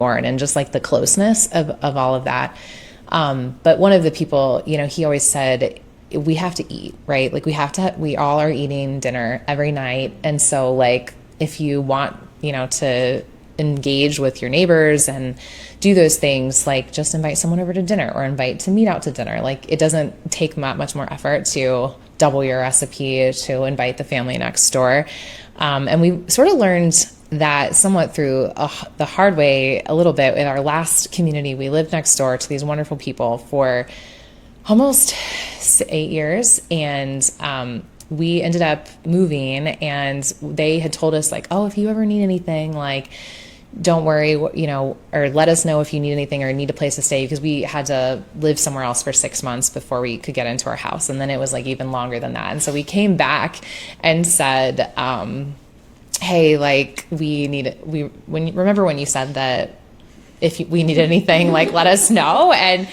born, and just like the closeness of all of that. But one of the people, he always said, we have to eat, right? Like we all are eating dinner every night. And so like, if you want, to engage with your neighbors and do those things, like just invite someone over to dinner or invite to meet out to dinner. Like it doesn't take much more effort to double your recipe, to invite the family next door. And we sort of learned that somewhat through the hard way a little bit. In our last community, we lived next door to these wonderful people for almost 8 years. And we ended up moving, and they had told us like, oh, if you ever need anything, like, don't worry, or let us know if you need anything or need a place to stay, because we had to live somewhere else for 6 months before we could get into our house. And then it was like even longer than that. And so we came back and said, hey, like remember when you said that if we need anything, like let us know. And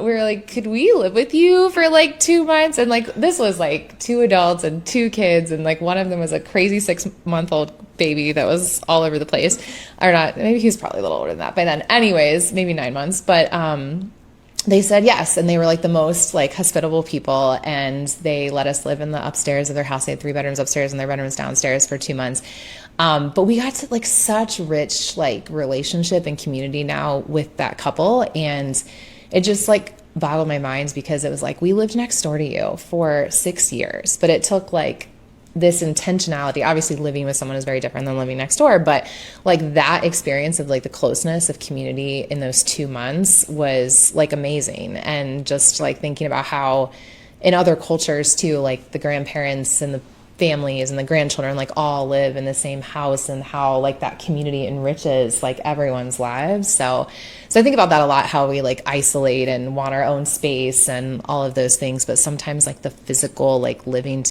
we were like, could we live with you for like 2 months? And like, this was like 2 adults and 2 kids. And like, one of them was a crazy 6-month-old baby that was all over the place, or not. Maybe he was probably a little older than that by then. Anyways, maybe 9 months, but, they said yes. And they were like the most like hospitable people. And they let us live in the upstairs of their house. They had 3 bedrooms upstairs and their bedrooms downstairs for 2 months. But we got to like such rich, like relationship and community now with that couple. And it just like boggled my mind, because it was like, we lived next door to you for 6 years, but it took like this intentionality. Obviously living with someone is very different than living next door, but like that experience of like the closeness of community in those 2 months was like amazing. And just like thinking about how in other cultures too, like the grandparents and the families and the grandchildren like all live in the same house, and how like that community enriches like everyone's lives. So I think about that a lot, how we like isolate and want our own space and all of those things, but sometimes like the physical like living